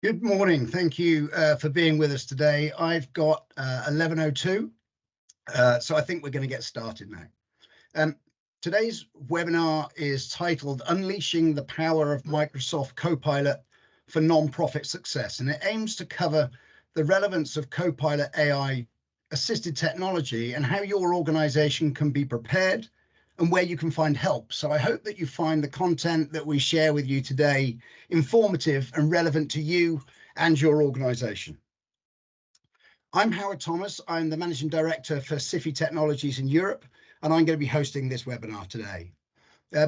Good morning. Thank you for being with us today. I've got 11:02, so I think we're going to get started now. Today's webinar is titled Unleashing the Power of Microsoft Copilot for Non-Profit Success, and it aims to cover the relevance of Copilot AI assisted technology and how your organization can be prepared and where you can find help. So I hope that you find the content that we share with you today informative and relevant to you and your organization. I'm Howard Thomas. I'm the Managing Director for Sify Technologies in Europe, and I'm going to be hosting this webinar today.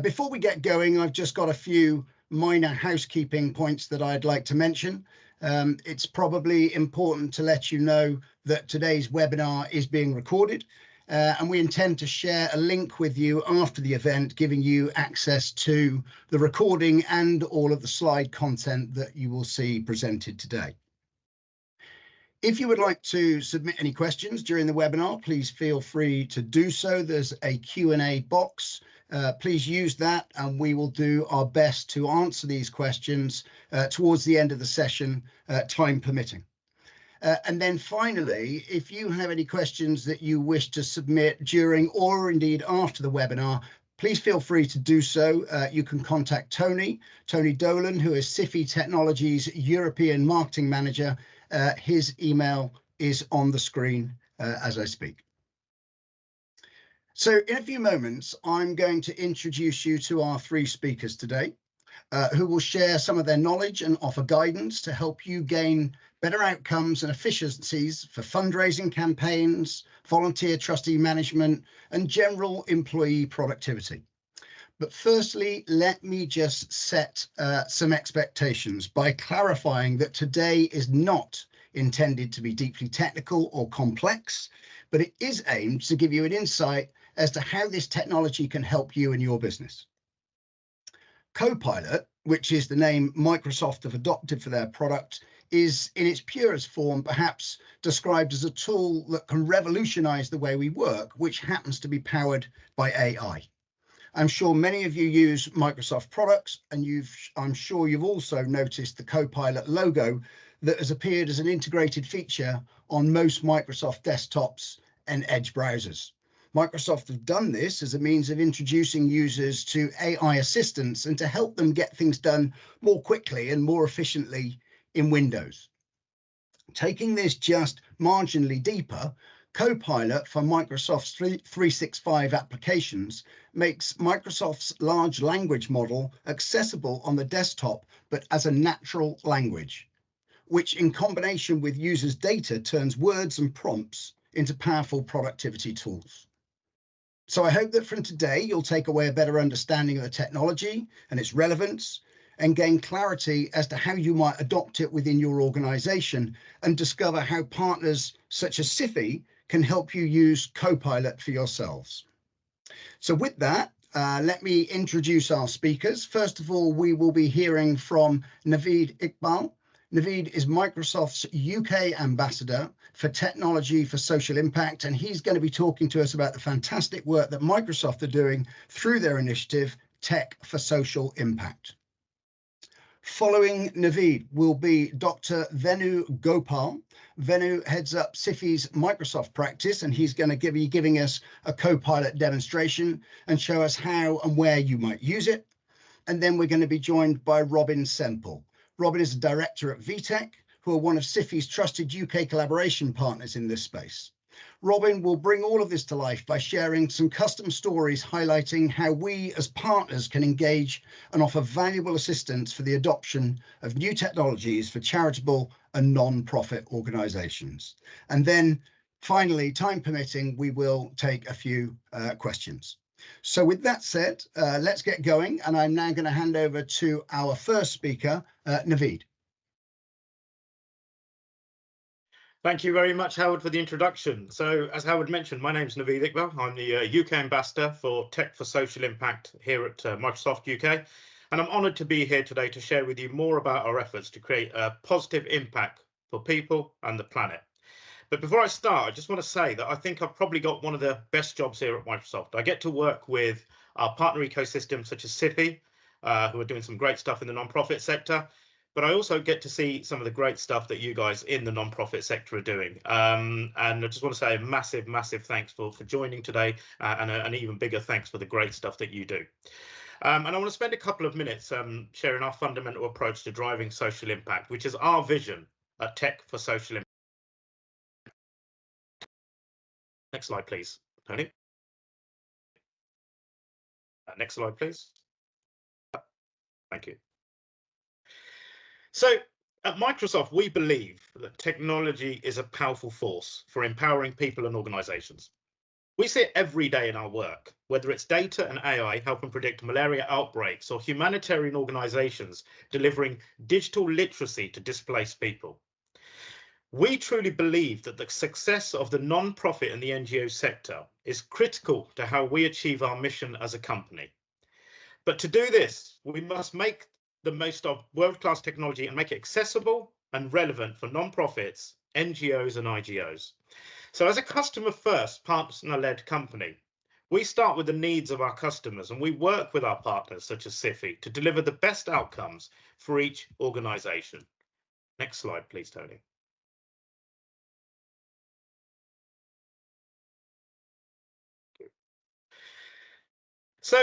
Before we get going, I've just got a few minor housekeeping points that I'd like to mention. It's probably important to let you know that today's webinar is being recorded, and we intend to share a link with you after the event, giving you access to the recording and all of the slide content that you will see presented today. If you would like to submit any questions during the webinar, please feel free to do so. There's a Q&A box. Please use that and we will do our best to answer these questions towards the end of the session, time permitting. And then finally, if you have any questions that you wish to submit during or indeed after the webinar, please feel free to do so. You can contact Tony Dolan, who is Sify Technologies European Marketing Manager. His email is on the screen as I speak. So in a few moments, I'm going to introduce you to our three speakers today, who will share some of their knowledge and offer guidance to help you gain better outcomes and efficiencies for fundraising campaigns, volunteer trustee management, and general employee productivity. But firstly, let me just set some expectations by clarifying that today is not intended to be deeply technical or complex, but it is aimed to give you an insight as to how this technology can help you in your business. Copilot, which is the name Microsoft have adopted for their product, is in its purest form perhaps described as a tool that can revolutionize the way we work, which happens to be powered by AI. I'm sure many of you use Microsoft products, and I'm sure you've also noticed the Copilot logo that has appeared as an integrated feature on most Microsoft desktops and Edge browsers. Microsoft have done this as a means of introducing users to AI assistants and to help them get things done more quickly and more efficiently in Windows. Taking this just marginally deeper, Copilot for Microsoft's 365 applications makes Microsoft's large language model accessible on the desktop, but as a natural language, which in combination with users' data turns words and prompts into powerful productivity tools. So I hope that from today, you'll take away a better understanding of the technology and its relevance and gain clarity as to how you might adopt it within your organization and discover how partners such as Sify can help you use Copilot for yourselves. So with that, let me introduce our speakers. First of all, we will be hearing from Venu Gopal. Venu is Microsoft's UK ambassador for technology for social impact, and he's going to be talking to us about the fantastic work that Microsoft are doing through their initiative, Tech for Social Impact. Following Naveed will be Dr. Venu Gopal. Venu heads up Sify's Microsoft practice, and he's going to be giving us a Copilot demonstration and show us how and where you might use it. And then we're going to be joined by Robin Semple. Robin is a director at VTEQ, who are one of Sify's trusted UK collaboration partners in this space. Robin will bring all of this to life by sharing some custom stories highlighting how we as partners can engage and offer valuable assistance for the adoption of new technologies for charitable and non-profit organisations. And then finally, time permitting, we will take a few questions. So with that said, let's get going. And I'm now going to hand over to our first speaker, Naveed. Thank you very much, Howard, for the introduction. So, as Howard mentioned, my name is Venu Gopal. I'm the UK ambassador for Tech for Social Impact here at Microsoft UK. And I'm honoured to be here today to share with you more about our efforts to create a positive impact for people and the planet. But before I start, I just want to say that I think I've probably got one of the best jobs here at Microsoft. I get to work with our partner ecosystem such as Sify, who are doing some great stuff in the non-profit sector. but I also get to see some of the great stuff that you guys in the non-profit sector are doing. And I just want to say a massive, massive thanks for joining today, and an even bigger thanks for the great stuff that you do. And I want to spend a couple of minutes sharing our fundamental approach to driving social impact, which is our vision at Tech for Social Impact. Next slide, please, Tony. Next slide, please. Thank you. So at Microsoft, we believe that technology is a powerful force for empowering people and organizations. We see it every day in our work, whether it's data and AI helping predict malaria outbreaks or humanitarian organizations delivering digital literacy to displaced people. We truly believe that the success of the non-profit and the NGO sector is critical to how we achieve our mission as a company. But to do this, we must make the most of world-class technology and make it accessible and relevant for non-profits, NGOs and IGOs. So as a customer-first, partner-led company, we start with the needs of our customers and we work with our partners such as Sify to deliver the best outcomes for each organization. Next slide, please, Tony. So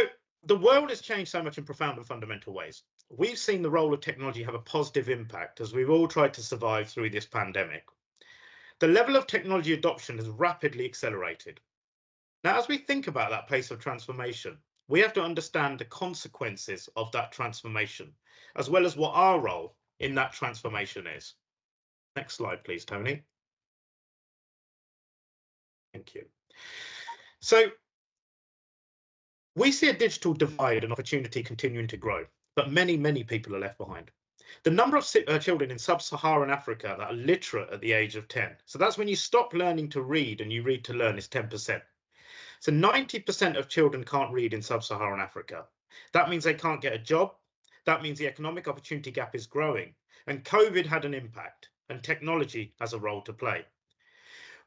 the world has changed so much in profound and fundamental ways. We've seen the role of technology have a positive impact as we've all tried to survive through this pandemic. The level of technology adoption has rapidly accelerated. Now, as we think about that pace of transformation, we have to understand the consequences of that transformation, as well as what our role in that transformation is. Next slide, please, Tony. Thank you. So we see a digital divide and opportunity continuing to grow, but many, many people are left behind. The number of children in sub-Saharan Africa that are literate at the age of 10, so that's when you stop learning to read and you read to learn, is 10%. So 90% of children can't read in sub-Saharan Africa. That means they can't get a job. That means the economic opportunity gap is growing. And COVID had an impact, and technology has a role to play.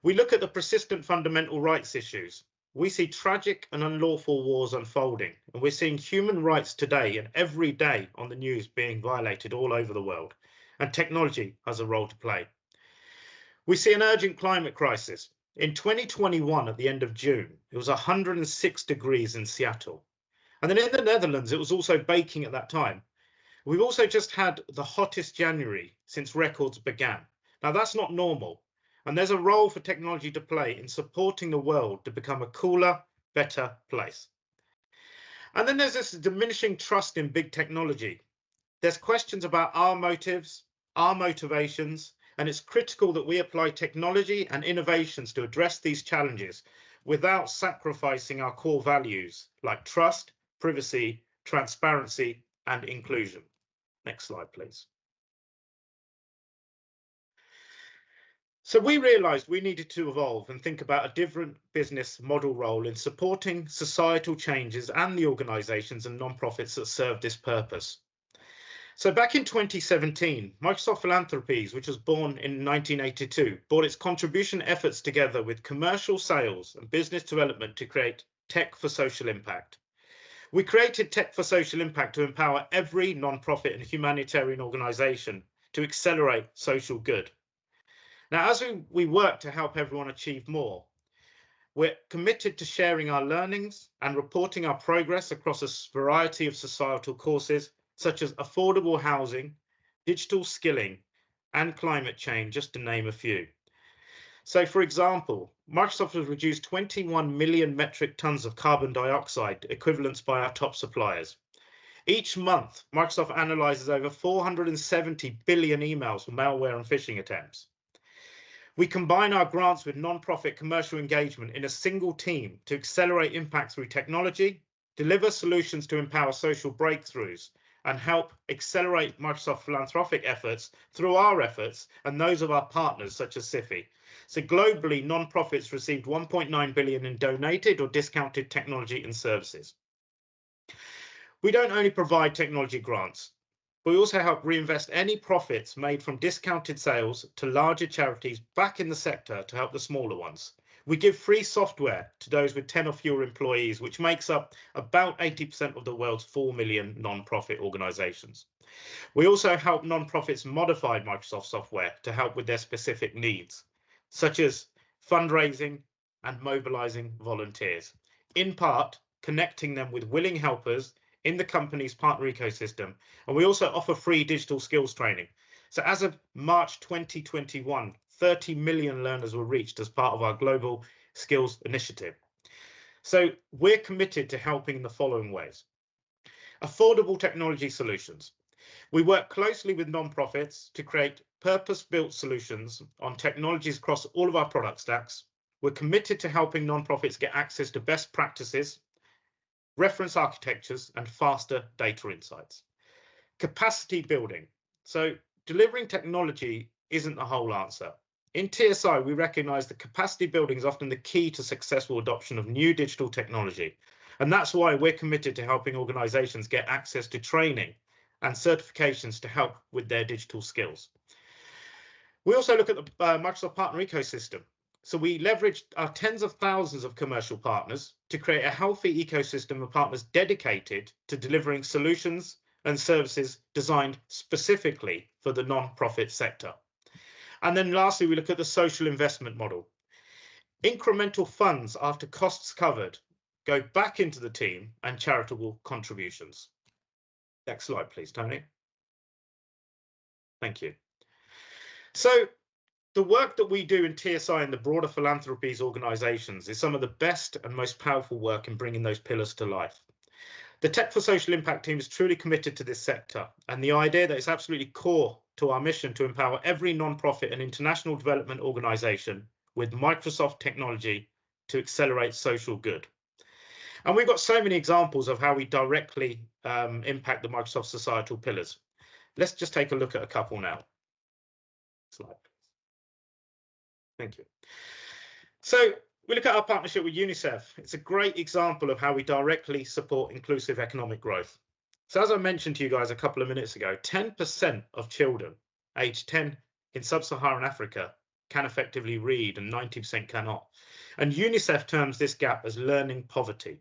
We look at the persistent fundamental rights issues. We see tragic and unlawful wars unfolding, and we're seeing human rights today and every day on the news being violated all over the world, and technology has a role to play. We see an urgent climate crisis. In 2021, at the end of June, it was 106 degrees in Seattle. And then in the Netherlands, it was also baking at that time. We've also just had the hottest January since records began. Now, that's not normal. And there's a role for technology to play in supporting the world to become a cooler, better place. And then there's this diminishing trust in big technology. There's questions about our motives, our motivations, and it's critical that we apply technology and innovations to address these challenges without sacrificing our core values like trust, privacy, transparency, and inclusion. Next slide, please. So we realized we needed to evolve and think about a different business model role in supporting societal changes and the organizations and non-profits that serve this purpose. So back in 2017, Microsoft Philanthropies, which was born in 1982, brought its contribution efforts together with commercial sales and business development to create Tech for Social Impact. We created Tech for Social Impact to empower every non-profit and humanitarian organization to accelerate social good. Now, as we work to help everyone achieve more, we're committed to sharing our learnings and reporting our progress across a variety of societal causes, such as affordable housing, digital skilling, and climate change, just to name a few. So, for example, Microsoft has reduced 21 million metric tons of carbon dioxide equivalents by our top suppliers. Each month, Microsoft analyzes over 470 billion emails for malware and phishing attempts. We combine our grants with non-profit commercial engagement in a single team to accelerate impact through technology, deliver solutions to empower social breakthroughs, and help accelerate Microsoft philanthropic efforts through our efforts and those of our partners such as Sify. So globally, non-profits received 1.9 billion in donated or discounted technology and services. We don't only provide technology grants, but we also help reinvest any profits made from discounted sales to larger charities back in the sector to help the smaller ones. We give free software to those with 10 or fewer employees, which makes up about 80% of the world's 4 million non-profit organizations. We also help non-profits modify Microsoft software to help with their specific needs, such as fundraising and mobilizing volunteers, in part connecting them with willing helpers in the company's partner ecosystem. And we also offer free digital skills training. So as of March 2021, 30 million learners were reached as part of our global skills initiative. So we're committed to helping in the following ways. Affordable technology solutions. We work closely with non-profits to create purpose-built solutions on technologies across all of our product stacks. We're committed to helping non-profits get access to best practices, reference architectures, and faster data insights. Capacity building. So delivering technology isn't the whole answer. In TSI, we recognize that capacity building is often the key to successful adoption of new digital technology. And that's why we're committed to helping organizations get access to training and certifications to help with their digital skills. We also look at the Microsoft partner ecosystem. So we leverage our tens of thousands of commercial partners to create a healthy ecosystem of partners dedicated to delivering solutions and services designed specifically for the non-profit sector. And then lastly, we look at the social investment model. Incremental funds after costs covered go back into the team and charitable contributions. Next slide, please, Tony. Thank you. So the work that we do in TSI and the broader philanthropies organizations is some of the best and most powerful work in bringing those pillars to life. The Tech for Social Impact team is truly committed to this sector, and the idea that it's absolutely core to our mission to empower every non-profit and international development organization with Microsoft technology to accelerate social good. And we've got so many examples of how we directly impact the Microsoft societal pillars. Let's just take a look at a couple now. Slide. Thank you. So we look at our partnership with UNICEF. It's a great example of how we directly support inclusive economic growth. So as I mentioned to you guys a couple of minutes ago, 10% of children aged 10 in sub-Saharan Africa can effectively read and 90% cannot. And UNICEF terms this gap as learning poverty.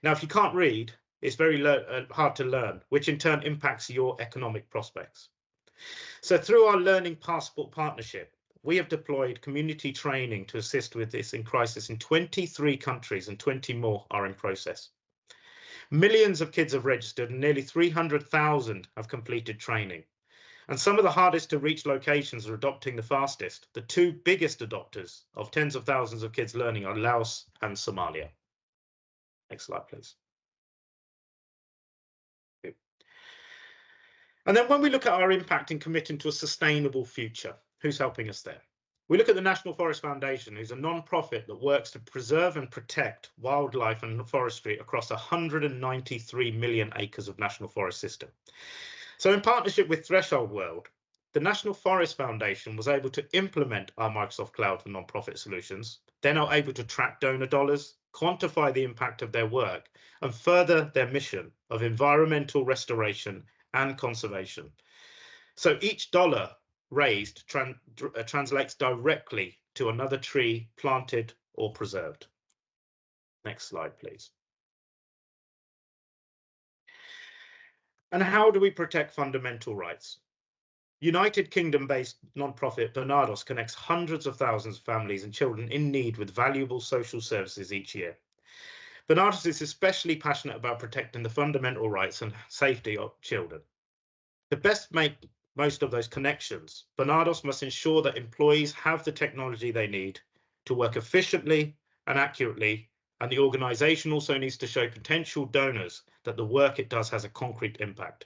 Now, if you can't read, it's very hard to learn, which in turn impacts your economic prospects. So through our Learning Passport partnership, we have deployed community training to assist with this in crisis in 23 countries, and 20 more are in process. Millions of kids have registered and nearly 300,000 have completed training. And some of the hardest to reach locations are adopting the fastest. The two biggest adopters of tens of thousands of kids learning are Laos and Somalia. Next slide, please. And then when we look at our impact in committing to a sustainable future, who's helping us there? We look at the National Forest Foundation, who's a non-profit that works to preserve and protect wildlife and forestry across 193 million acres of national forest system. So in partnership with Threshold World, the National Forest Foundation was able to implement our Microsoft Cloud for non-profit solutions. They're now able to track donor dollars, quantify the impact of their work, and further their mission of environmental restoration and conservation. So each dollar raised translates directly to another tree planted or preserved. Next slide, please. And how do we protect fundamental rights? United Kingdom-based non-profit Barnados connects hundreds of thousands of families and children in need with valuable social services each year. Barnados is especially passionate about protecting the fundamental rights and safety of children. To best make most of those connections, Barnados must ensure that employees have the technology they need to work efficiently and accurately, and the organisation also needs to show potential donors that the work it does has a concrete impact.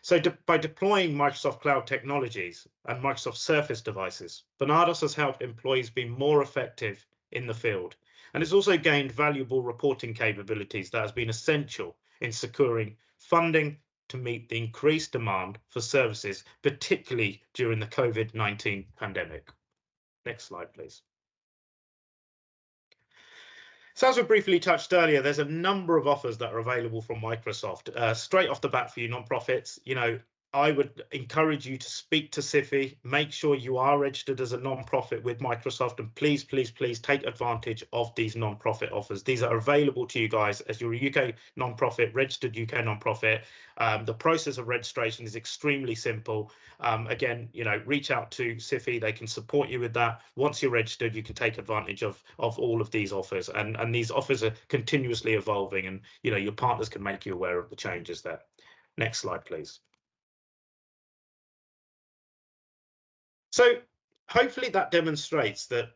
So by deploying Microsoft Cloud technologies and Microsoft Surface devices, Barnados has helped employees be more effective in the field. And it's also gained valuable reporting capabilities that has been essential in securing funding to meet the increased demand for services, particularly during the COVID-19 pandemic. Next slide, please. So as we briefly touched earlier, there's a number of offers that are available from Microsoft. Straight off the bat for you non-profits, I would encourage you to speak to Sify. Make sure you are registered as a non-profit with Microsoft, and please, please, please take advantage of these non-profit offers. These are available to you guys as you're a UK non-profit, registered UK non-profit. The process of registration is extremely simple. Again, reach out to Sify. They can support you with that. Once you're registered, you can take advantage of all of these offers, and these offers are continuously evolving, and your partners can make you aware of the changes there. Next slide, please. So hopefully that demonstrates that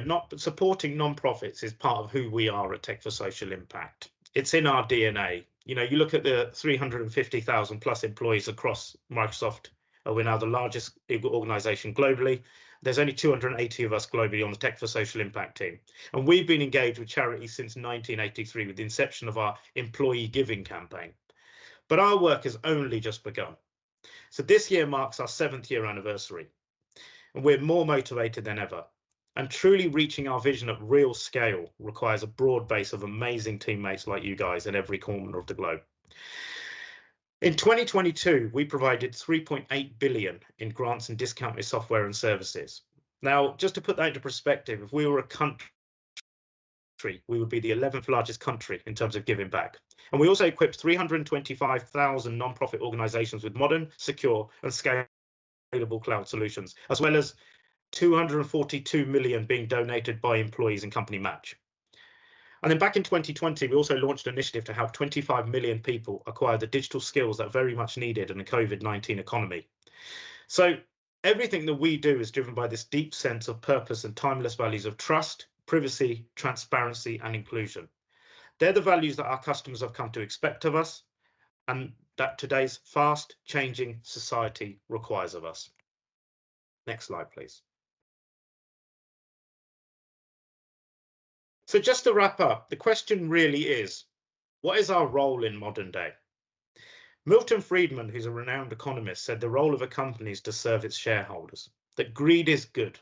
not supporting non-profits is part of who we are at Tech for Social Impact. It's in our DNA. You look at the 350,000 plus employees across Microsoft. We're now the largest organization globally. There's only 280 of us globally on the Tech for Social Impact team. And we've been engaged with charities since 1983 with the inception of our employee giving campaign. But our work has only just begun. So this year marks our 7th year anniversary. And we're more motivated than ever. And truly reaching our vision at real scale requires a broad base of amazing teammates like you guys in every corner of the globe. In 2022, we provided 3.8 billion in grants and discounted software and services. Now, just to put that into perspective, if we were a country, we would be the 11th largest country in terms of giving back. And we also equipped 325,000 non-profit organizations with modern, secure, and scalable cloud solutions, as well as 242 million being donated by employees and company match. And then back in 2020, we also launched an initiative to help 25 million people acquire the digital skills that are very much needed in a COVID-19 economy. So everything that we do is driven by this deep sense of purpose and timeless values of trust, privacy, transparency, and inclusion. They're the values that our customers have come to expect of us, and that today's fast changing society requires of us. Next slide, please. So just to wrap up, the question really is, what is our role in modern day? Milton Friedman, who's a renowned economist, said the role of a company is to serve its shareholders, that greed is good.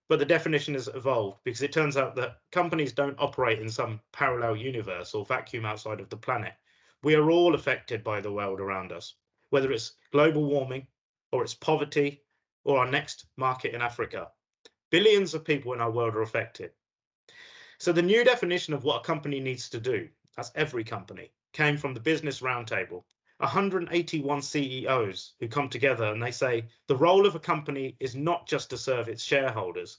But the definition has evolved because it turns out that companies don't operate in some parallel universe or vacuum outside of the planet. We are all affected by the world around us, whether it's global warming or it's poverty or our next market in Africa. Billions of people in our world are affected. So the new definition of what a company needs to do, as every company, came from the Business Roundtable. 181 CEOs who come together and they say the role of a company is not just to serve its shareholders,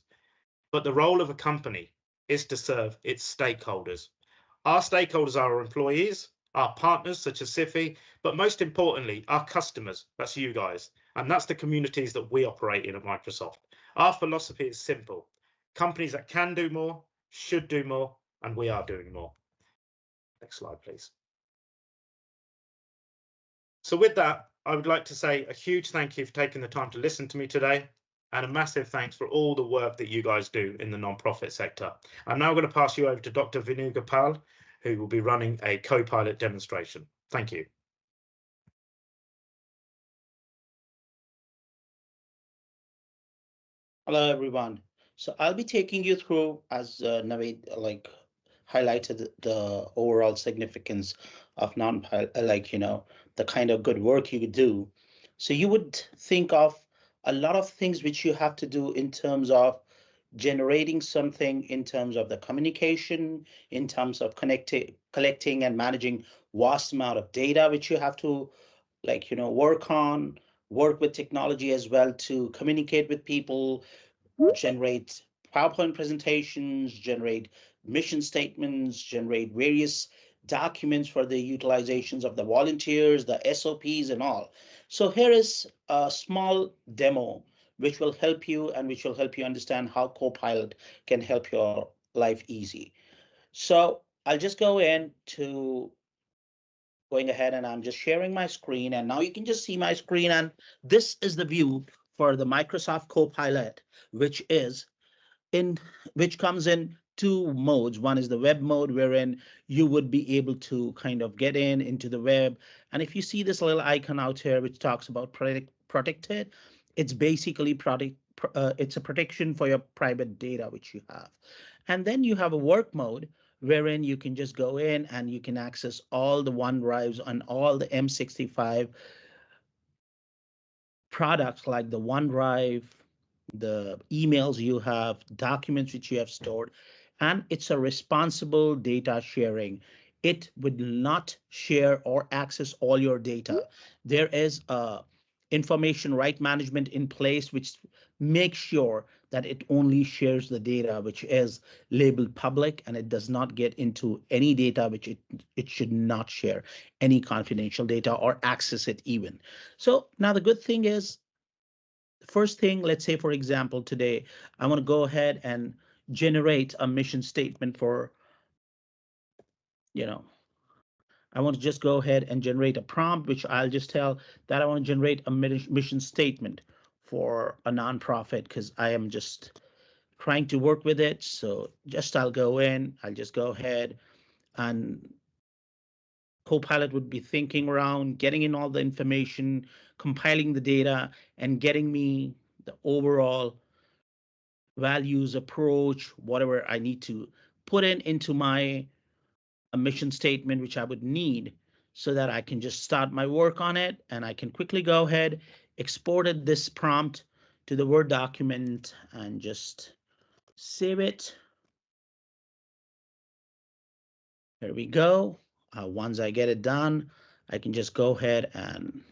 but the role of a company is to serve its stakeholders. Our stakeholders are our employees, our partners such as Sify, but most importantly, our customers, that's you guys, and that's the communities that we operate in at Microsoft. Our philosophy is simple. Companies that can do more, should do more, and we are doing more. Next slide, please. So with that, I would like to say a huge thank you for taking the time to listen to me today, and a massive thanks for all the work that you guys do in the non-profit sector. I'm now going to pass you over to Dr. Venu Gopal, who will be running a Copilot demonstration. Thank you. Hello, everyone. So I'll be taking you through, as Naveed highlighted, the overall significance of the kind of good work you do. So you would think of a lot of things which you have to do in terms of generating something, in terms of the communication, in terms of collecting and managing vast amount of data, which you have to work with technology as well to communicate with people, generate PowerPoint presentations, generate mission statements, generate various documents for the utilizations of the volunteers, the SOPs and all. So here is a small demo which will help you understand how Copilot can help your life easy. So I'll just go in to going ahead and I'm just sharing my screen, and now you can just see my screen, and this is the view for the Microsoft Copilot, which comes in two modes. One is the web mode, wherein you would be able to kind of get into the web. And if you see this little icon out here, which talks about protected, it's basically it's a protection for your private data, which you have. And then you have a work mode, wherein you can just go in and you can access all the OneDrives and all the M65 products like the OneDrive, the emails you have, documents which you have stored, and it's a responsible data sharing. It would not share or access all your data. There is a information right management in place which makes sure that it only shares the data which is labeled public, and it does not get into any data which it should not share any confidential data or access it even. So now the good thing is, first thing, let's say, for example, today, I want to go ahead and generate a mission statement for, I want to just go ahead and generate a prompt, which I'll just tell that I want to generate a mission statement for a nonprofit because I am just trying to work with it. So I'll go in, I'll just go ahead, and Copilot would be thinking around, getting in all the information, compiling the data, and getting me the overall values, approach, whatever I need to put into my mission statement, which I would need so that I can just start my work on it, and I can quickly go ahead, exported this prompt to the Word document and just save it. There we go. Once I get it done, I can just go ahead and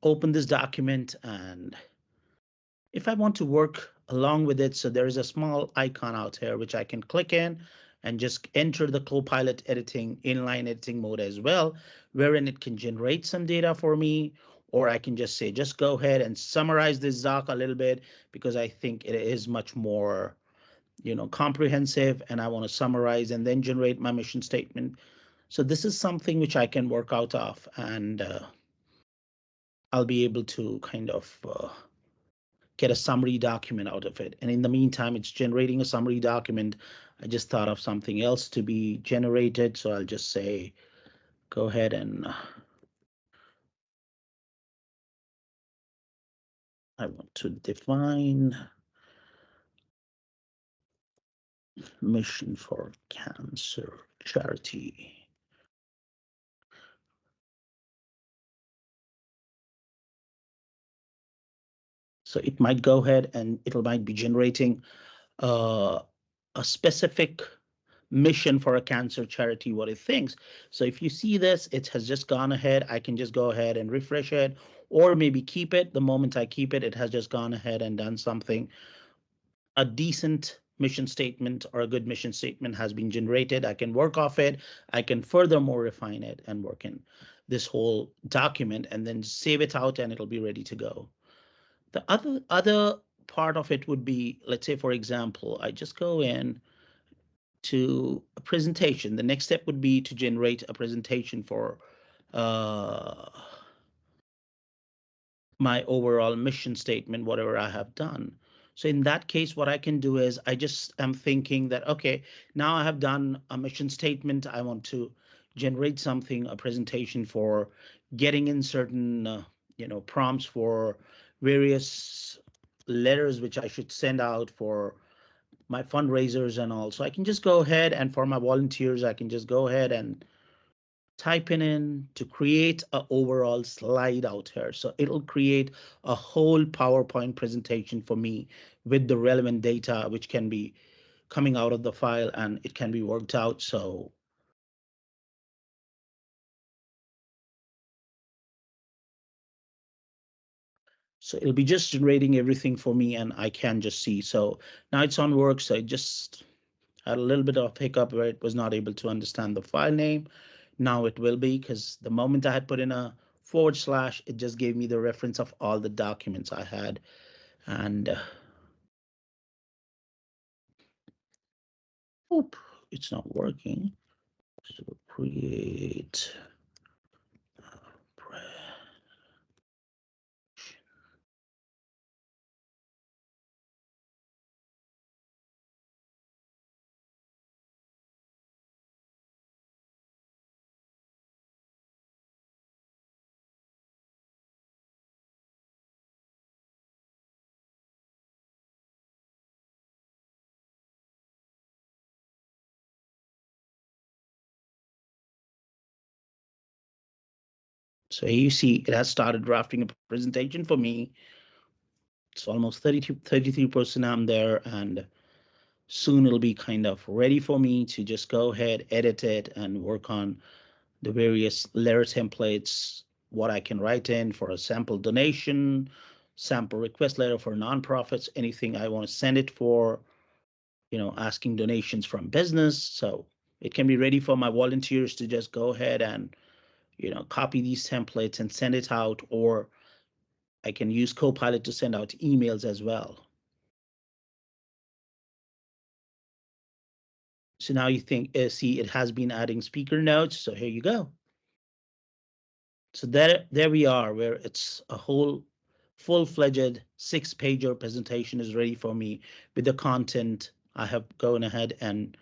open this document, and if I want to work along with it, so there is a small icon out here which I can click in and just enter the Copilot editing, inline editing mode as well, wherein it can generate some data for me, or I can just say, just go ahead and summarize this doc a little bit because I think it is much more, comprehensive, and I want to summarize and then generate my mission statement. So this is something which I can work out of, and I'll be able to kind of get a summary document out of it. And in the meantime, it's generating a summary document. I just thought of something else to be generated. So I'll just say, go ahead and I want to define mission for cancer charity. So it might go ahead and it might be generating a specific mission for a cancer charity, what it thinks. So if you see this, it has just gone ahead. I can just go ahead and refresh it, or maybe keep it. The moment I keep it, it has just gone ahead and done something. A decent mission statement or a good mission statement has been generated. I can work off it. I can furthermore refine it and work in this whole document and then save it out, and it'll be ready to go. The other part of it would be, let's say, for example, I just go in to a presentation. The next step would be to generate a presentation for my overall mission statement, whatever I have done. So in that case, what I can do is I just am thinking that, okay, now I have done a mission statement. I want to generate something, a presentation for getting in certain, prompts for various letters which I should send out for my fundraisers and all. So I can just go ahead, and for my volunteers, I can just go ahead and type in to create an overall slide out here. So it'll create a whole PowerPoint presentation for me with the relevant data, which can be coming out of the file and it can be worked out. So it'll be just generating everything for me and I can just see. So now it's on work. So I just had a little bit of hiccup where it was not able to understand the file name. Now it will be, because the moment I had put in a /, it just gave me the reference of all the documents I had. And it's not working. So create So here you see it has started drafting a presentation for me. It's almost 33% I'm there, and soon it'll be kind of ready for me to just go ahead, edit it, and work on the various letter templates, what I can write in for a sample donation, sample request letter for nonprofits, anything I want to send it for, asking donations from business. So it can be ready for my volunteers to just go ahead and, copy these templates and send it out, or I can use Copilot to send out emails as well. So now you see it has been adding speaker notes. So here you go. So there we are, where it's a whole full-fledged 6-pager presentation is ready for me with the content I have gone ahead and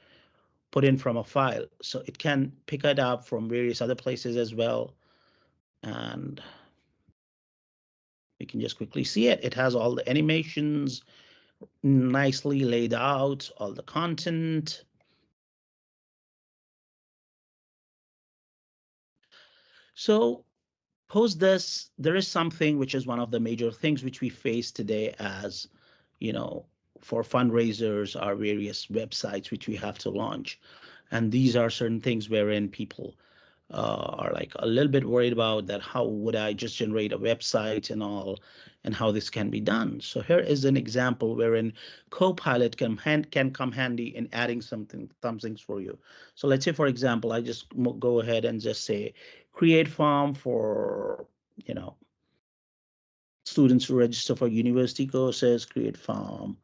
put in from a file. So it can pick it up from various other places as well. And we can just quickly see it. It has all the animations nicely laid out, all the content. So post this, there is something which is one of the major things which we face today as, for fundraisers, our various websites which we have to launch. And these are certain things wherein people are like a little bit worried about that. How would I just generate a website and all, and how this can be done? So here is an example wherein Copilot can come handy in adding some things for you. So let's say, for example, I just go ahead and just say, create form for, students to register for university courses, create form,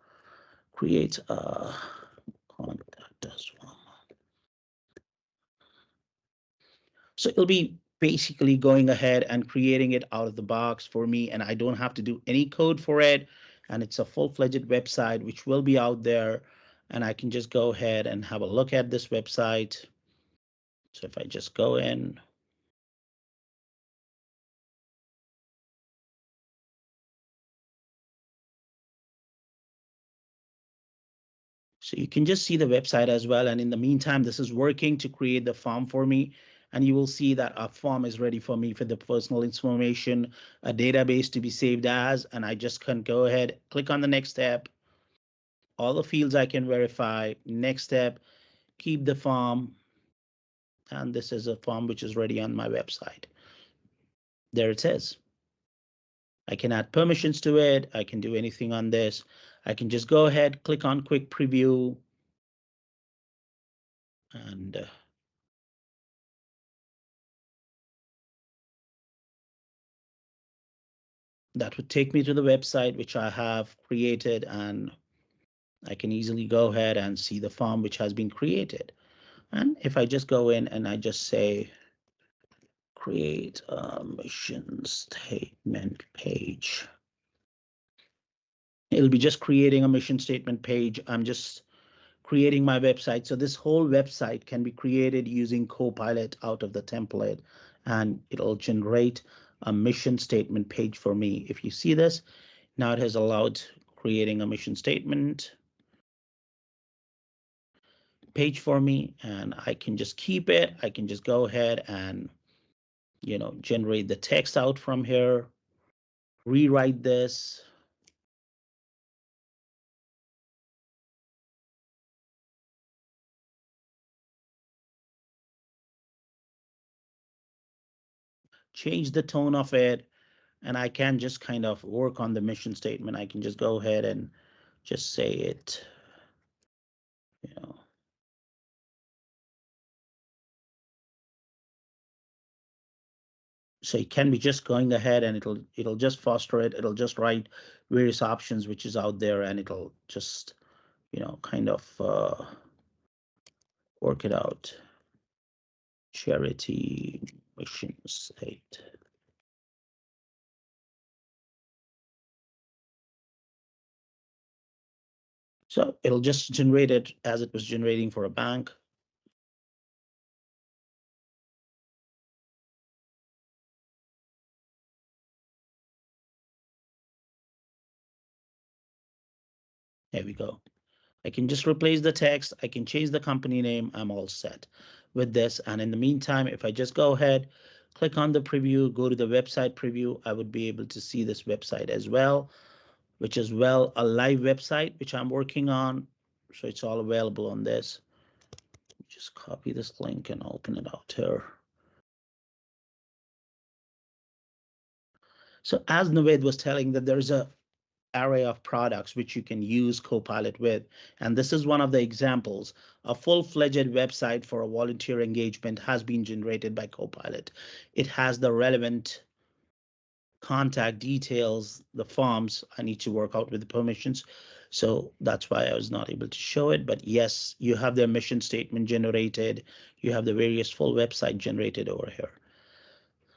create a contact us form. So it'll be basically going ahead and creating it out of the box for me, and I don't have to do any code for it. And it's a full-fledged website which will be out there, and I can just go ahead and have a look at this website. So if I just go in, so you can just see the website as well. And in the meantime, this is working to create the form for me. And you will see that a form is ready for me for the personal information, a database to be saved as, and I just can go ahead, click on the next step. All the fields I can verify. Next step, keep the form. And this is a form which is ready on my website. There it is. I can add permissions to it. I can do anything on this. I can just go ahead, click on quick preview, and that would take me to the website which I have created, and I can easily go ahead and see the form which has been created. And if I just go in and I just say, create a mission statement page, it'll be just creating a mission statement page. I'm just creating my website. So this whole website can be created using Copilot out of the template, and it'll generate a mission statement page for me. If you see this, now it has allowed creating a mission statement page for me, and I can just keep it. I can just go ahead and, generate the text out from here, rewrite this. Change the tone of it, and I can just kind of work on the mission statement. I can just go ahead and just say it, So it can be just going ahead and it'll just foster it. It'll just write various options which is out there, and it'll just, kind of work it out. Charity mission state. So it'll just generate it as it was generating for a bank. There we go. I can just replace the text. I can change the company name. I'm all set with this. And in the meantime, if I just go ahead, click on the preview, go to the website preview. I would be able to see this website as well, which is a live website, which I'm working on. So it's all available on this. Just copy this link and open it out here. So as Naved was telling, that there's a array of products which you can use Copilot with. And this is one of the examples. A full-fledged website for a volunteer engagement has been generated by Copilot. It has the relevant contact details, the forms. I need to work out with the permissions. So that's why I was not able to show it. But yes, you have their mission statement generated. You have the various full website generated over here.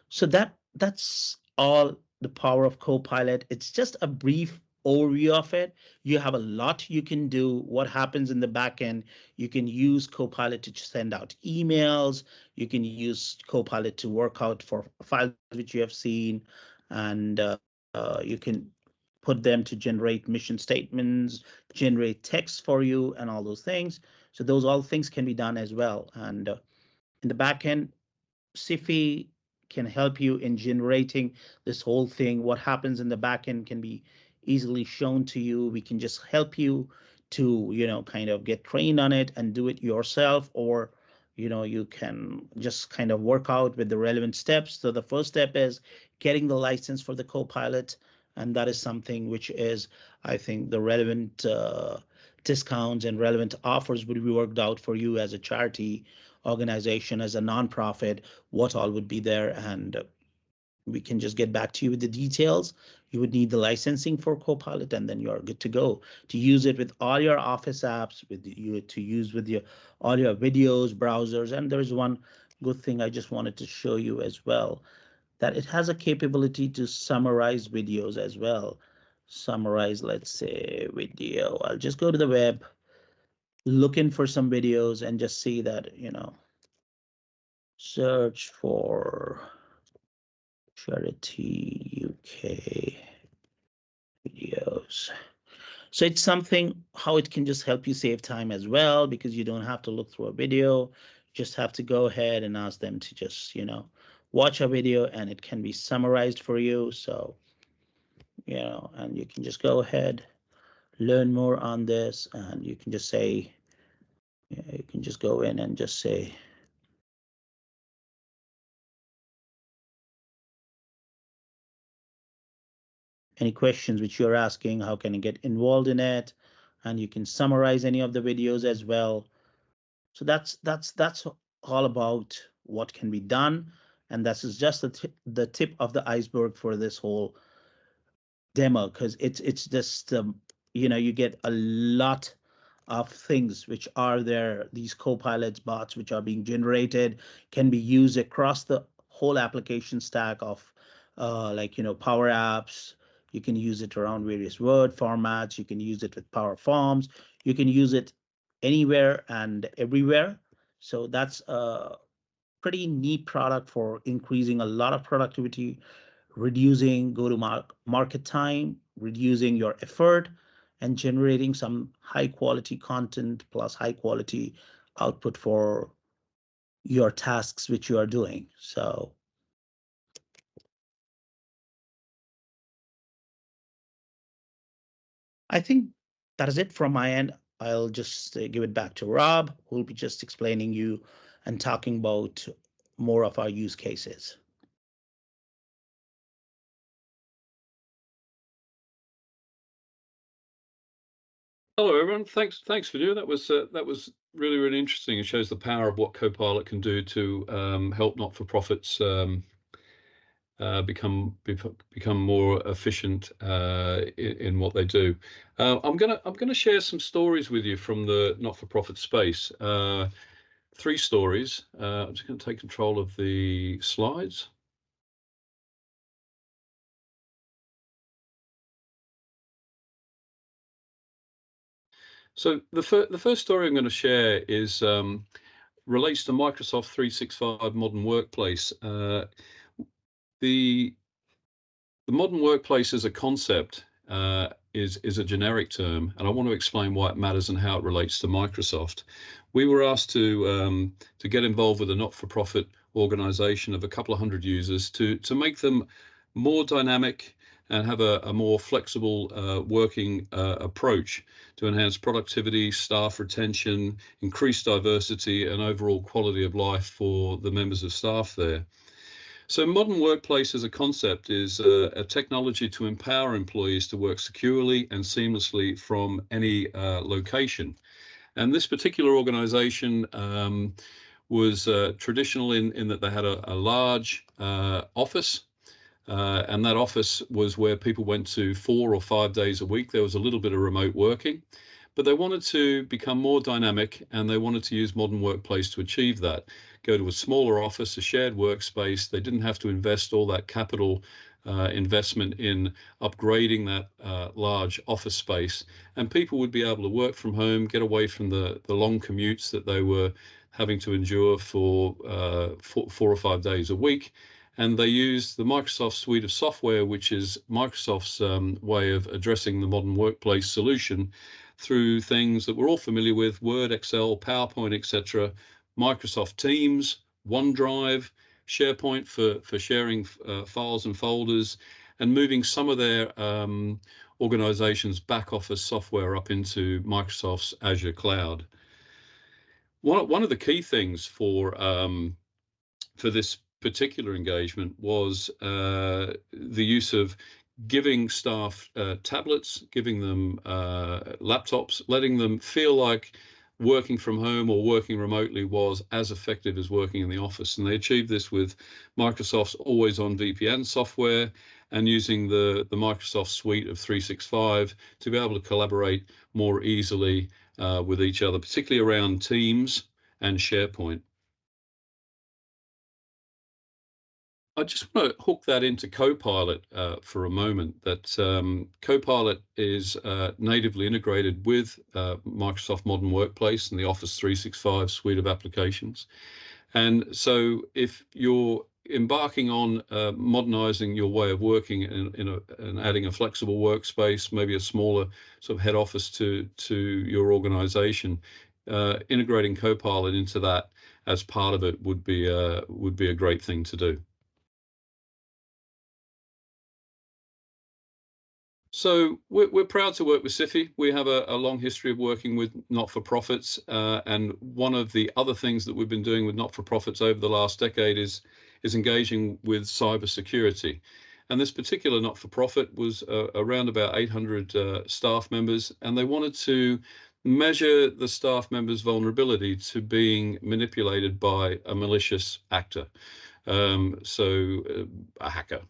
So that's all the power of Copilot. It's just a brief overview of it. You have a lot you can do. What happens in the back end, you can use Copilot to send out emails. You can use Copilot to work out for files which you have seen, and you can put them to generate mission statements, generate text for you, and all those things. So those all things can be done as well. And in the back end, Sify can help you in generating this whole thing. What happens in the backend can be easily shown to you. We can just help you to, kind of get trained on it and do it yourself, or, you can just kind of work out with the relevant steps. So the first step is getting the license for the Copilot. And that is something which is, I think, the relevant discounts and relevant offers would be worked out for you as a charity organization, as a nonprofit, what all would be there, and we can just get back to you with the details. You would need the licensing for Copilot, and then you're good to go to use it with all your Office apps, with you to use with all your videos, browsers. And there's one good thing I just wanted to show you as well, that it has a capability to summarize videos as well. Summarize, let's say, video. I'll just go to the web, looking for some videos, and just see that, search for Charity UK videos. So it's something how it can just help you save time as well, because you don't have to look through a video. You just have to go ahead and ask them to just, watch a video, and it can be summarized for you. So, and you can just go ahead, learn more on this, and you can just say, you can just go in and just say, any questions which you're asking, how can I get involved in it? And you can summarize any of the videos as well. So that's all about what can be done. And this is just the tip of the iceberg for this whole demo, because it's just, you get a lot of things which are there. These Copilots bots which are being generated can be used across the whole application stack of Power Apps. You can use it around various Word formats. You can use it with Power Forms. You can use it anywhere and everywhere. So that's a pretty neat product for increasing a lot of productivity, reducing go-to-market time, reducing your effort, and generating some high-quality content plus high-quality output for your tasks which you are doing. So I think that is it from my end. I'll just give it back to Rob, who will be just explaining you and talking about more of our use cases. Hello, everyone. Thanks, Venu. That was really interesting. It shows the power of what Copilot can do to help not-for-profits become more efficient in what they do. I'm gonna share some stories with you from the not-for-profit space. 3 stories. I'm just going to take control of the slides. So the first story I'm going to share is relates to Microsoft 365 Modern Workplace. The modern workplace as a concept is a generic term, and I want to explain why it matters and how it relates to Microsoft. We were asked to get involved with a not-for-profit organization of a couple of hundred users to make them more dynamic and have a more flexible working approach to enhance productivity, staff retention, increase diversity, and overall quality of life for the members of staff there. So modern workplace as a concept is a technology to empower employees to work securely and seamlessly from any location. And this particular organization was traditional in that they had a large office. And that office was where people went to 4 or 5 days a week. There was a little bit of remote working, but they wanted to become more dynamic and they wanted to use modern workplace to achieve that. Go to a smaller office, a shared workspace. They didn't have to invest all that capital investment in upgrading that large office space, and people would be able to work from home, get away from the long commutes that they were having to endure for 4 or 5 days a week. And they used the Microsoft suite of software, which is Microsoft's way of addressing the modern workplace solution through things that we're all familiar with: Word, Excel, PowerPoint, etc., Microsoft Teams, OneDrive, SharePoint for sharing files and folders, and moving some of their organization's back office software up into Microsoft's Azure cloud. One of the key things for this particular engagement was the use of giving staff tablets, giving them laptops, letting them feel like working from home or working remotely was as effective as working in the office. And they achieved this with Microsoft's always-on VPN software and using the Microsoft suite of 365 to be able to collaborate more easily with each other, particularly around Teams and SharePoint. I just want to hook that into Copilot for a moment. That Copilot is natively integrated with Microsoft Modern Workplace and the Office 365 suite of applications. And so if you're embarking on modernizing your way of working and adding a flexible workspace, maybe a smaller sort of head office to your organization, integrating Copilot into that as part of it would be a great thing to do. So we're proud to work with Sify. We have a long history of working with not-for-profits, and one of the other things that we've been doing with not-for-profits over the last decade is engaging with cybersecurity. And this particular not-for-profit was around about 800 staff members, and they wanted to measure the staff members' vulnerability to being manipulated by a malicious actor, a hacker.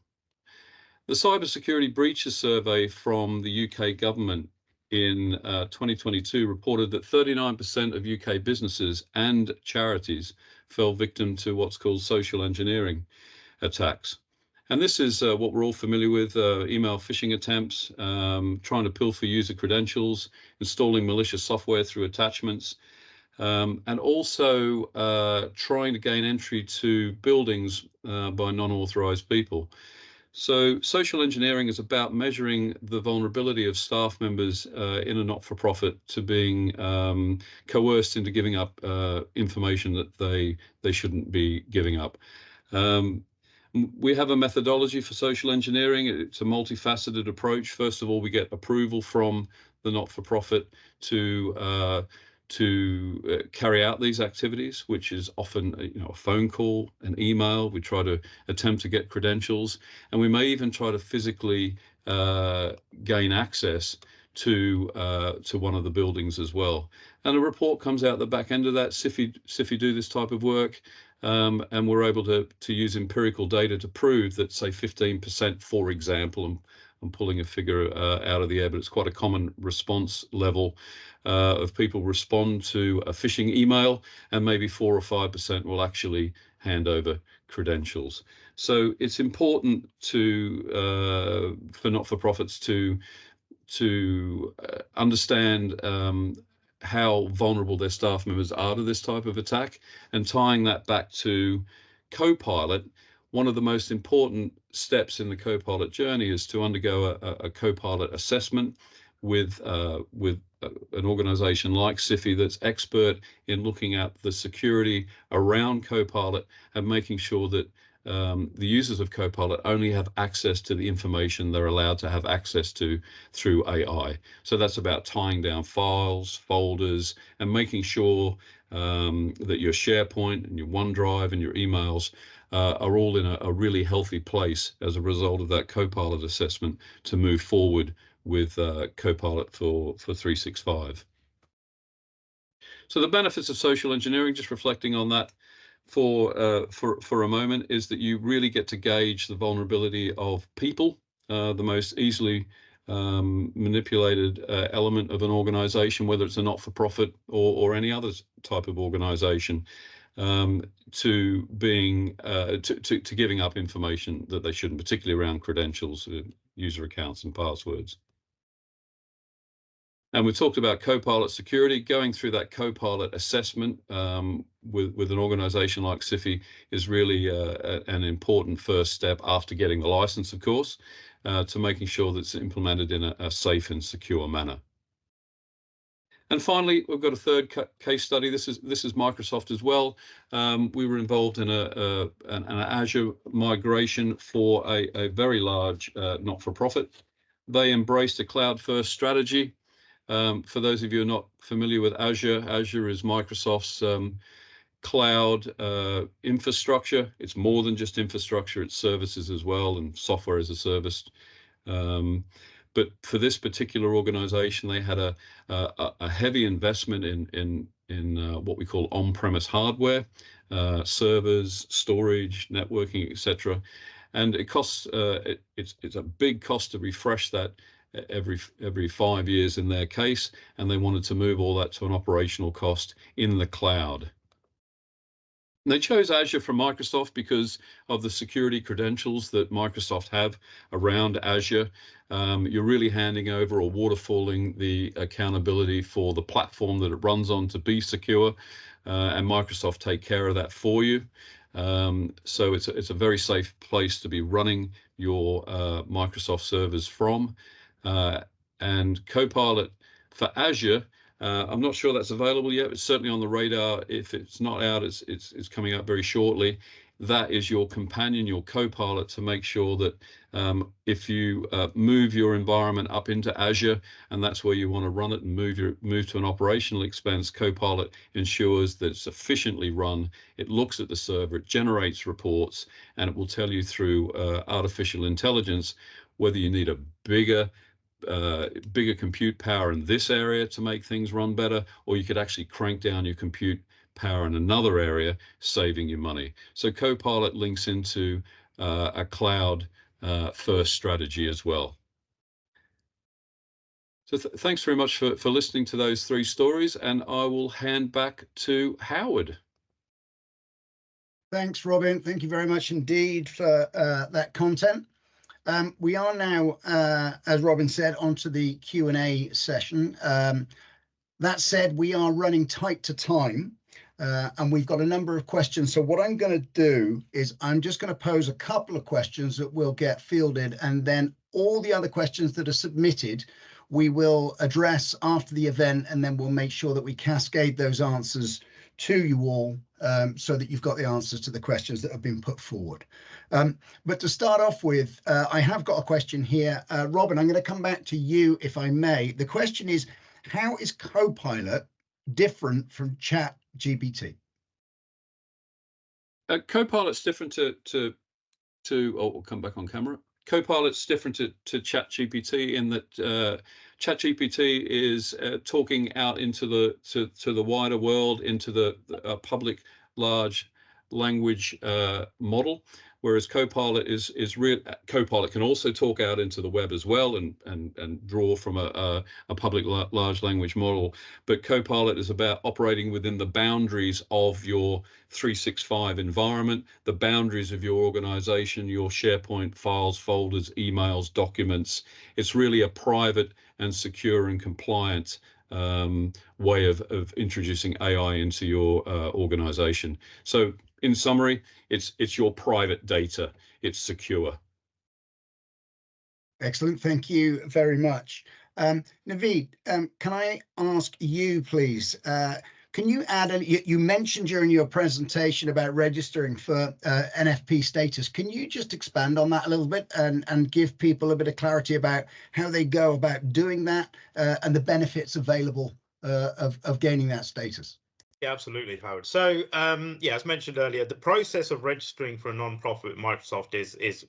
The Cybersecurity Breaches Survey from the UK government in 2022 reported that 39% of UK businesses and charities fell victim to what's called social engineering attacks. And this is what we're all familiar with: email phishing attempts, trying to pilfer user credentials, installing malicious software through attachments, and also trying to gain entry to buildings by non-authorized people. So social engineering is about measuring the vulnerability of staff members in a not-for-profit to being coerced into giving up information that they shouldn't be giving up. We have a methodology for social engineering. It's a multifaceted approach. First of all, we get approval from the not-for-profit to carry out these activities, which is often a phone call, an email. We try to attempt to get credentials, and we may even try to physically gain access to one of the buildings as well. And a report comes out the back end of that. Sify do this type of work, and we're able to use empirical data to prove that, say, 15%, for example, I'm pulling a figure out of the air, but it's quite a common response level of people respond to a phishing email, and maybe 4 or 5% will actually hand over credentials. So it's important for not-for-profits to understand how vulnerable their staff members are to this type of attack, and tying that back to Copilot. One of the most important steps in the Copilot journey is to undergo a Copilot assessment, with an organization like Sify that's expert in looking at the security around Copilot and making sure that the users of Copilot only have access to the information they're allowed to have access to through AI. So that's about tying down files, folders, and making sure that your SharePoint and your OneDrive and your emails are all in a really healthy place as a result of that Copilot assessment to move forward with Copilot for 365. So the benefits of social engineering, just reflecting on that for a moment, is that you really get to gauge the vulnerability of people, the most easily manipulated element of an organization, whether it's a not-for-profit or any other type of organization, to being to giving up information that they shouldn't, particularly around credentials, user accounts and passwords. And we talked about Copilot security. Going through that Copilot assessment with an organization like Sify is really an important first step after getting the license, of course, to making sure that it's implemented in a safe and secure manner. And finally, we've got a third case study. This is Microsoft as well. We were involved in an Azure migration for a very large not-for-profit. They embraced a cloud-first strategy. For those of you who are not familiar with Azure, Azure is Microsoft's cloud infrastructure. It's more than just infrastructure, it's services as well, and software as a service. But for this particular organization, they had a heavy investment in what we call on-premise hardware, servers, storage, networking, etc. And it costs it's a big cost to refresh that every 5 years in their case, and they wanted to move all that to an operational cost in the cloud. They chose Azure from Microsoft because of the security credentials that Microsoft have around Azure. You're really handing over or waterfalling the accountability for the platform that it runs on to be secure, and Microsoft take care of that for you. So it's a very safe place to be running your Microsoft servers from. And Copilot for Azure, I'm not sure that's available yet. It's certainly on the radar. If it's not out, it's coming out very shortly. That is your companion, your Copilot, to make sure that if you move your environment up into Azure, and that's where you want to run it and move to an operational expense, Copilot ensures that it's efficiently run. It looks at the server, it generates reports, and it will tell you through artificial intelligence whether you need a bigger compute power in this area to make things run better, or you could actually crank down your compute power in another area, saving you money. So Copilot links into a cloud first strategy as well. So thanks very much for listening to those three stories, and I will hand back to Howard. Thanks, Robin. Thank you very much indeed for that content. We are now, as Robin said, onto the Q&A session. That said, we are running tight to time, and we've got a number of questions. So what I'm going to do is I'm just going to pose a couple of questions that will get fielded, and then all the other questions that are submitted we will address after the event, and then we'll make sure that we cascade those answers to you all, so that you've got the answers to the questions that have been put forward. But to start off with, I have got a question here. Robin, I'm going to come back to you if I may. The question is, how is Copilot different from ChatGPT? Copilot's different to we'll come back on camera. Copilot's different to ChatGPT in that ChatGPT is talking out into the wider world, into the public large language model, whereas Copilot is real. Copilot can also talk out into the web as well and draw from a public large language model. But Copilot is about operating within the boundaries of your 365 environment, the boundaries of your organization, your SharePoint files, folders, emails, documents. It's really a private and secure and compliant way of introducing AI into your organization. So in summary, it's your private data. It's secure. Excellent. Thank you very much. Naveed, can I ask you, please? Can you add, you mentioned during your presentation about registering for NFP status. Can you just expand on that a little bit and give people a bit of clarity about how they go about doing that and the benefits available of gaining that status? Yeah, absolutely, Howard. So, yeah, as mentioned earlier, the process of registering for a non-profit at Microsoft is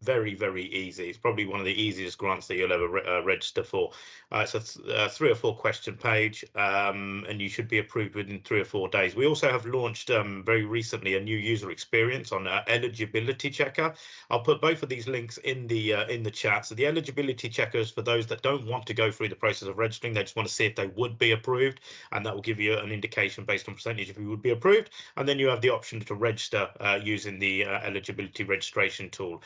very, very easy. It's probably one of the easiest grants that you'll ever register for. It's a 3 or 4 question page, and you should be approved within 3 or 4 days. We also have launched very recently a new user experience on eligibility checker. I'll put both of these links in the chat. So the eligibility checker is for those that don't want to go through the process of registering. They just want to see if they would be approved, and that will give you an indication based on percentage if you would be approved. And then you have the option to register using the eligibility registration tool.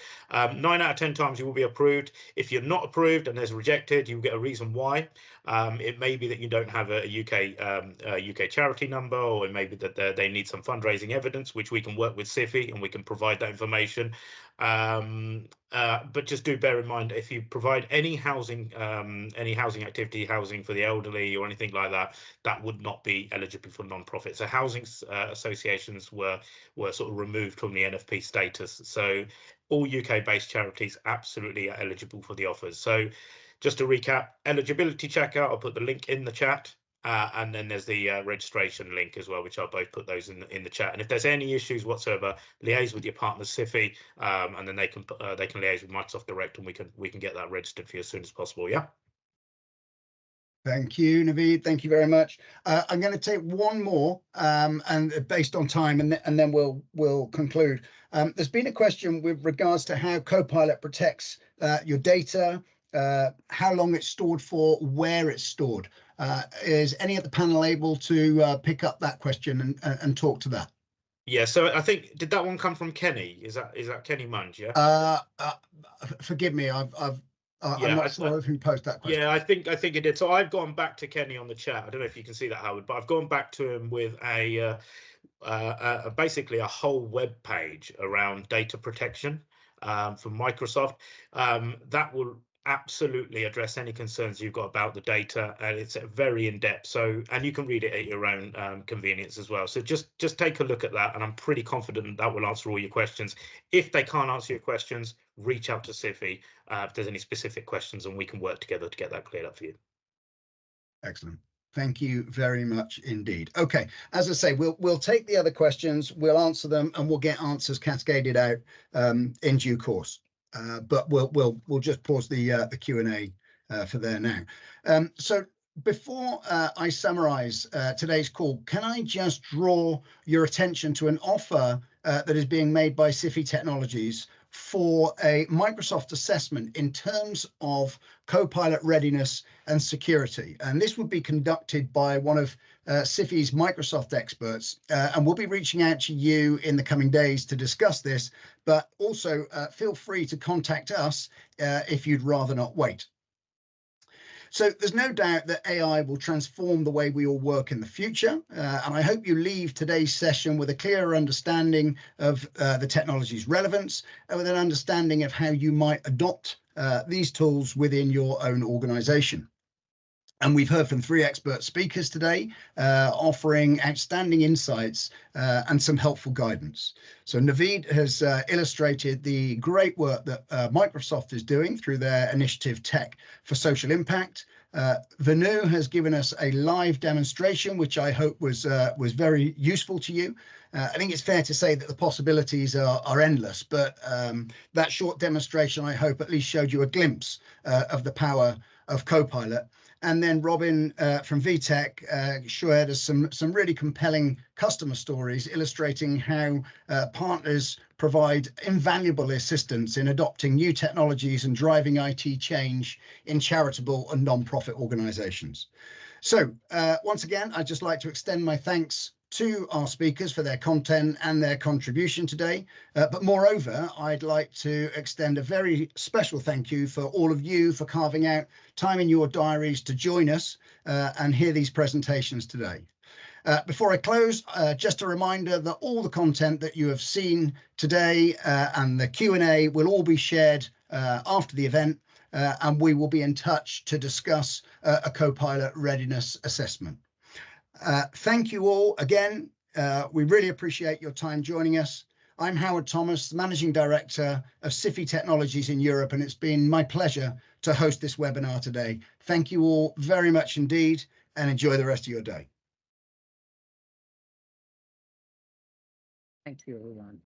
9 out of 10 times you will be approved. If you're not approved and there's rejected, you'll get a reason why. It may be that you don't have a UK charity number, or it may be that they need some fundraising evidence, which we can work with Sify and we can provide that information. But just do bear in mind, if you provide any housing activity, housing for the elderly or anything like that, that would not be eligible for non-profit. So housing associations were sort of removed from the NFP status. So all UK-based charities absolutely are eligible for the offers. So just to recap, eligibility checker, I'll put the link in the chat. And then there's the registration link as well, which I'll both put those in the chat. And if there's any issues whatsoever, liaise with your partner Sify, and then they can liaise with Microsoft Direct, and we can get that registered for you as soon as possible. Yeah. Thank you, Naveed. Thank you very much. I'm going to take one more, and based on time, and then we'll conclude. There's been a question with regards to how Copilot protects your data, how long it's stored for, where it's stored. Is any of the panel able to pick up that question and talk to that? Yeah. So I think, did that one come from Kenny? Is that Kenny Munge? Yeah. Forgive me. I'm Yeah, not sure who posed that question. Yeah, I think it did. So I've gone back to Kenny on the chat. I don't know if you can see that, Howard, but I've gone back to him with basically a whole web page around data protection from Microsoft. That will absolutely address any concerns you've got about the data, and it's very in-depth. So, and you can read it at your own convenience as well. So just take a look at that, and I'm pretty confident that will answer all your questions. If they can't answer your questions, reach out to Sify if there's any specific questions, and we can work together to get that cleared up for you. Excellent. Thank you very much indeed. Okay, as I say, we'll take the other questions, we'll answer them, and we'll get answers cascaded out in due course. But we'll just pause the Q&A for there now. So before I summarize today's call, can I just draw your attention to an offer that is being made by Sify Technologies for a Microsoft assessment in terms of Copilot readiness and security. And this would be conducted by one of Sify's Microsoft experts. And we'll be reaching out to you in the coming days to discuss this, but also feel free to contact us if you'd rather not wait. So there's no doubt that AI will transform the way we all work in the future. And I hope you leave today's session with a clearer understanding of the technology's relevance and with an understanding of how you might adopt these tools within your own organization. And we've heard from 3 expert speakers today, offering outstanding insights and some helpful guidance. So Naveed has illustrated the great work that Microsoft is doing through their initiative Tech for Social Impact. Venu has given us a live demonstration, which I hope was very useful to you. I think it's fair to say that the possibilities are endless, but that short demonstration, I hope, at least showed you a glimpse of the power of Copilot. And then Robin from VTEQ shared us some really compelling customer stories illustrating how partners provide invaluable assistance in adopting new technologies and driving IT change in charitable and non-profit organizations. So once again, I'd just like to extend my thanks to our speakers for their content and their contribution today. But moreover, I'd like to extend a very special thank you for all of you for carving out time in your diaries to join us and hear these presentations today. Before I close, just a reminder that all the content that you have seen today and the Q&A will all be shared after the event. and we will be in touch to discuss a Copilot readiness assessment. Thank you all again. We really appreciate your time joining us. I'm Howard Thomas, the Managing Director of Sify Technologies in Europe, and it's been my pleasure to host this webinar today. Thank you all very much indeed, and enjoy the rest of your day. Thank you, everyone.